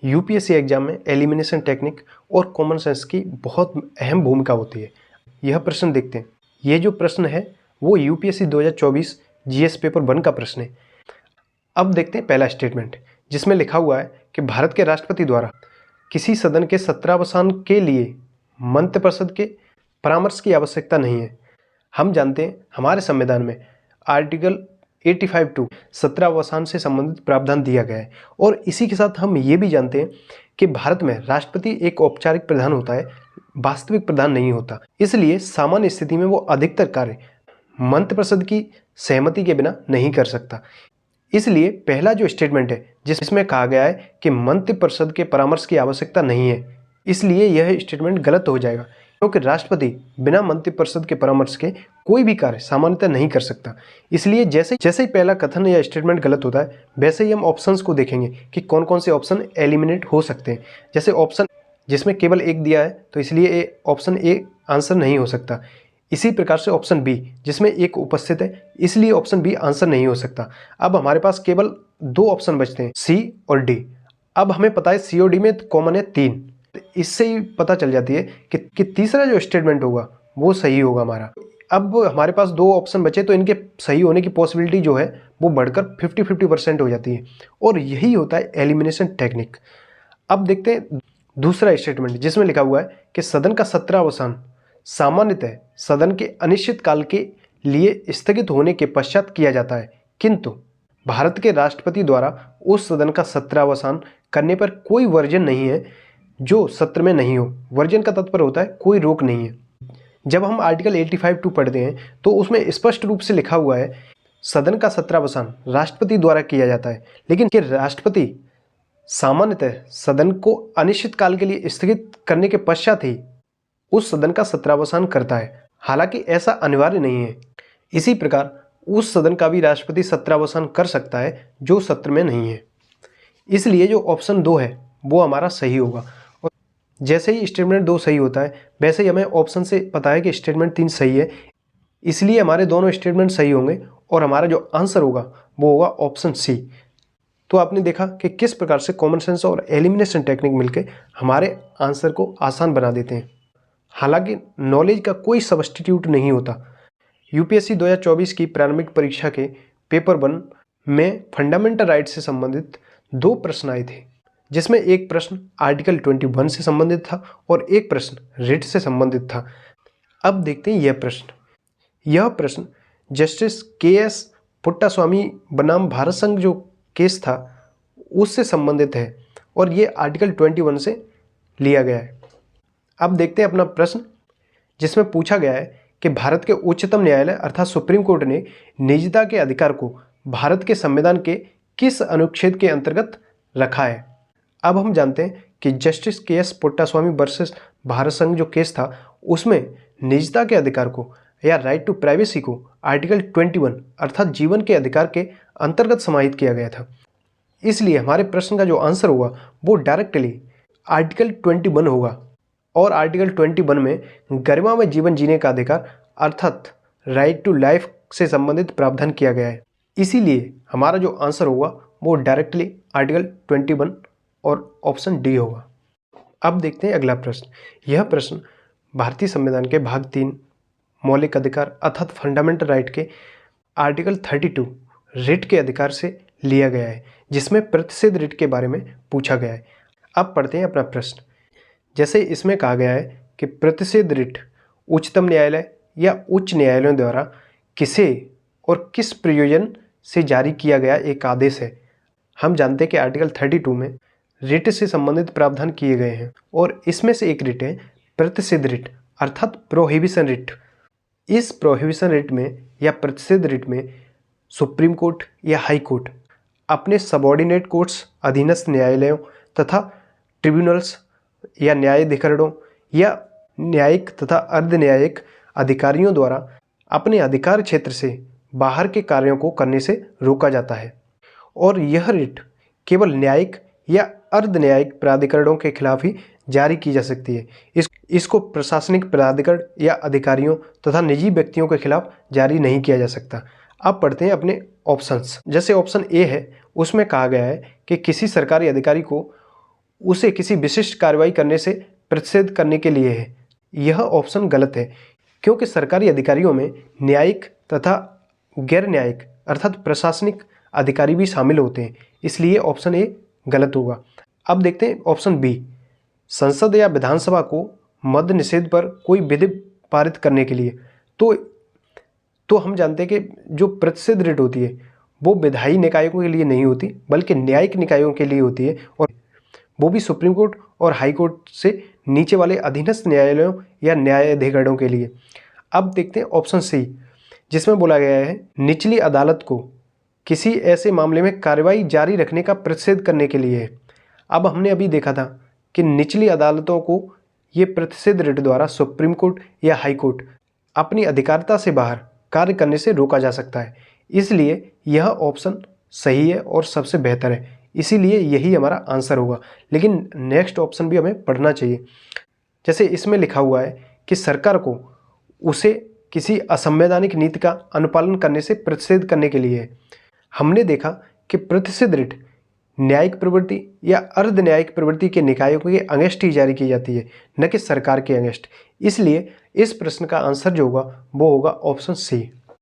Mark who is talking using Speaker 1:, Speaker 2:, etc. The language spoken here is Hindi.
Speaker 1: यूपीएससी एग्जाम में एलिमिनेशन टेक्निक और कॉमन सेंस की बहुत अहम भूमिका होती है। यह प्रश्न देखते हैं। ये जो प्रश्न है वो यूपीएससी 2024 जीएस पेपर 1 का प्रश्न है। अब देखते हैं पहला स्टेटमेंट, जिसमें लिखा हुआ है कि भारत के राष्ट्रपति द्वारा किसी सदन के सत्रावसान के लिए मंत्रिपरिषद के परामर्श की आवश्यकता नहीं है। हम जानते हैं हमारे संविधान में आर्टिकल 85(2) सत्रावसान से संबंधित प्रावधान दिया गया है और इसी के साथ हम ये भी जानते हैं कि भारत में राष्ट्रपति एक औपचारिक प्रधान होता है, वास्तविक प्रधान नहीं होता। इसलिए सामान्य स्थिति में वो अधिकतर कार्य मंत्रिपरिषद की सहमति के बिना नहीं कर सकता। इसलिए पहला जो स्टेटमेंट है जिसमें कहा गया है कि मंत्रिपरिषद के परामर्श की आवश्यकता नहीं है, इसलिए यह स्टेटमेंट गलत हो जाएगा, क्योंकि राष्ट्रपति बिना मंत्रिपरिषद के परामर्श के कोई भी कार्य सामान्यतः नहीं कर सकता। इसलिए जैसे ही पहला कथन या स्टेटमेंट गलत होता है, वैसे ही हम ऑप्शंस को देखेंगे कि कौन कौन से ऑप्शन एलिमिनेट हो सकते हैं। जैसे ऑप्शन जिसमें केवल एक दिया है तो इसलिए ऑप्शन ए आंसर नहीं हो सकता। इसी प्रकार से ऑप्शन बी जिसमें एक उपस्थित है, इसलिए ऑप्शन बी आंसर नहीं हो सकता। अब हमारे पास केवल 2 ऑप्शन बचते हैं, सी और डी। अब हमें पता है सी और डी में कॉमन है 3, इससे ही पता चल जाती है कि तीसरा जो स्टेटमेंट होगा वो सही होगा हमारा। अब हमारे पास 2 ऑप्शन बचे तो इनके सही होने की पॉसिबिलिटी जो है वो बढ़कर 50-50% हो जाती है और यही होता है एलिमिनेशन टेक्निक। अब देखते हैं दूसरा स्टेटमेंट, जिसमें लिखा हुआ है कि सदन का सत्रावसान सामान्यतः सदन के अनिश्चित काल के लिए स्थगित होने के पश्चात किया जाता है, किंतु भारत के राष्ट्रपति द्वारा उस सदन का सत्रावसान करने पर कोई वर्जन नहीं है जो सत्र में नहीं हो। वर्जन का तात्पर्य होता है कोई रोक नहीं है। जब हम आर्टिकल 85(2) पढ़ते हैं तो उसमें स्पष्ट रूप से लिखा हुआ है सदन का सत्रावसान राष्ट्रपति द्वारा किया जाता है, लेकिन कि राष्ट्रपति सामान्यतः सदन को अनिश्चित काल के लिए स्थगित करने के पश्चात ही उस सदन का सत्रावसान करता है। हालांकि ऐसा अनिवार्य नहीं है। इसी प्रकार उस सदन का भी राष्ट्रपति सत्रावसान कर सकता है जो सत्र में नहीं है। इसलिए जो ऑप्शन 2 है वो हमारा सही होगा। और जैसे ही स्टेटमेंट 2 सही होता है वैसे ही हमें ऑप्शन से पता है कि स्टेटमेंट 3 सही है, इसलिए हमारे दोनों स्टेटमेंट सही होंगे और हमारा जो आंसर होगा वो होगा ऑप्शन सी। तो आपने देखा कि किस प्रकार से कॉमन सेंस और एलिमिनेशन टेक्निक मिलकर हमारे आंसर को आसान बना देते हैं। हालांकि नॉलेज का कोई सब्स्टिट्यूट नहीं होता। यूपीएससी 2024 की प्रारंभिक परीक्षा के पेपर 1 में फंडामेंटल राइट से संबंधित 2 प्रश्न आए थे, जिसमें एक प्रश्न आर्टिकल 21 से संबंधित था और एक प्रश्न रिट से संबंधित था। अब देखते हैं यह प्रश्न जस्टिस KS पुट्टास्वामी बनाम भारत संघ जो केस था उससे संबंधित है और ये आर्टिकल 21 से लिया गया है। अब देखते हैं अपना प्रश्न, जिसमें पूछा गया है कि भारत के उच्चतम न्यायालय अर्थात सुप्रीम कोर्ट ने निजता के अधिकार को भारत के संविधान के किस अनुच्छेद के अंतर्गत रखा है। अब हम जानते हैं कि justice KS Puttaswamy versus Bharat संघ जो केस था उसमें निजता के अधिकार को या राइट टू प्राइवेसी को आर्टिकल 21 अर्थात जीवन के अधिकार के अंतर्गत समाहित किया गया था। इसलिए हमारे प्रश्न का जो आंसर होगा वो डायरेक्टली आर्टिकल 21 होगा और आर्टिकल 21 में गरिमा में जीवन जीने का अधिकार अर्थात राइट टू लाइफ से संबंधित प्रावधान किया गया है। इसीलिए हमारा जो आंसर होगा वो डायरेक्टली आर्टिकल 21 और ऑप्शन डी होगा। अब देखते हैं अगला प्रश्न। यह प्रश्न भारतीय संविधान के भाग 3 मौलिक अधिकार अर्थात फंडामेंटल राइट के आर्टिकल 32 रिट के अधिकार से लिया गया है, जिसमें प्रतिषेध रिट के बारे में पूछा गया है। अब पढ़ते हैं अपना प्रश्न। जैसे इसमें कहा गया है कि प्रतिषेध रिट उच्चतम न्यायालय या उच्च न्यायालयों द्वारा किसे और किस प्रयोजन से जारी किया गया एक आदेश है। हम जानते हैं कि आर्टिकल 32 में रिट से संबंधित प्रावधान किए गए हैं और इसमें से एक रिट है प्रतिषेध रिट अर्थात प्रोहिबिशन रिट। इस प्रोहिबिशन रिट में या प्रतिषेध रिट में सुप्रीम कोर्ट या हाई कोर्ट अपने सबॉर्डिनेट कोर्ट्स अधीनस्थ न्यायालयों तथा ट्रिब्यूनल्स या न्यायाधिकरणों या न्यायिक तथा अर्ध न्यायिक अधिकारियों द्वारा अपने अधिकार क्षेत्र से बाहर के कार्यों को करने से रोका जाता है और यह रिट केवल न्यायिक या अर्ध न्यायिक प्राधिकरणों के खिलाफ ही जारी की जा सकती है। इसको प्रशासनिक प्राधिकरण या अधिकारियों तथा निजी व्यक्तियों के खिलाफ जारी नहीं किया जा सकता। अब पढ़ते हैं अपने ऑप्शंस। जैसे ऑप्शन ए है उसमें कहा गया है कि किसी सरकारी अधिकारी को उसे किसी विशिष्ट कार्रवाई करने से प्रतिषेध करने के लिए है। यह ऑप्शन गलत है, क्योंकि सरकारी अधिकारियों में न्यायिक तथा गैर न्यायिक अर्थात प्रशासनिक अधिकारी भी शामिल होते हैं, इसलिए ऑप्शन ए गलत होगा। अब देखते हैं ऑप्शन बी, संसद या विधानसभा को मद्य निषेध पर कोई विधि पारित करने के लिए। तो हम जानते हैं कि जो प्रतिषेध रिट होती है वो विधायी निकायों के लिए नहीं होती, बल्कि न्यायिक निकायों के लिए होती है, और वो भी सुप्रीम कोर्ट और हाई कोर्ट से नीचे वाले अधीनस्थ न्यायालयों या न्यायाधिकरणों के लिए। अब देखते हैं ऑप्शन सी, जिसमें बोला गया है निचली अदालत को किसी ऐसे मामले में कार्रवाई जारी रखने का प्रतिषेध करने के लिए है। अब हमने अभी देखा था कि निचली अदालतों को ये प्रतिषेध रिट द्वारा सुप्रीम कोर्ट या हाई कोर्ट अपनी अधिकारिता से बाहर कार्य करने से रोका जा सकता है, इसलिए यह ऑप्शन सही है और सबसे बेहतर है, इसीलिए यही हमारा आंसर होगा। लेकिन नेक्स्ट ऑप्शन भी हमें पढ़ना चाहिए। जैसे इसमें लिखा हुआ है कि सरकार को उसे किसी असंवैधानिक नीति का अनुपालन करने से प्रतिषेध करने के लिए है। हमने देखा कि प्रतिषेध रिट न्यायिक प्रवृत्ति या अर्ध न्यायिक प्रवृत्ति के निकायों के अगेंस्ट ही जारी की जाती है, न कि सरकार के अगेंस्ट। इसलिए इस प्रश्न का आंसर जो होगा वो होगा ऑप्शन सी।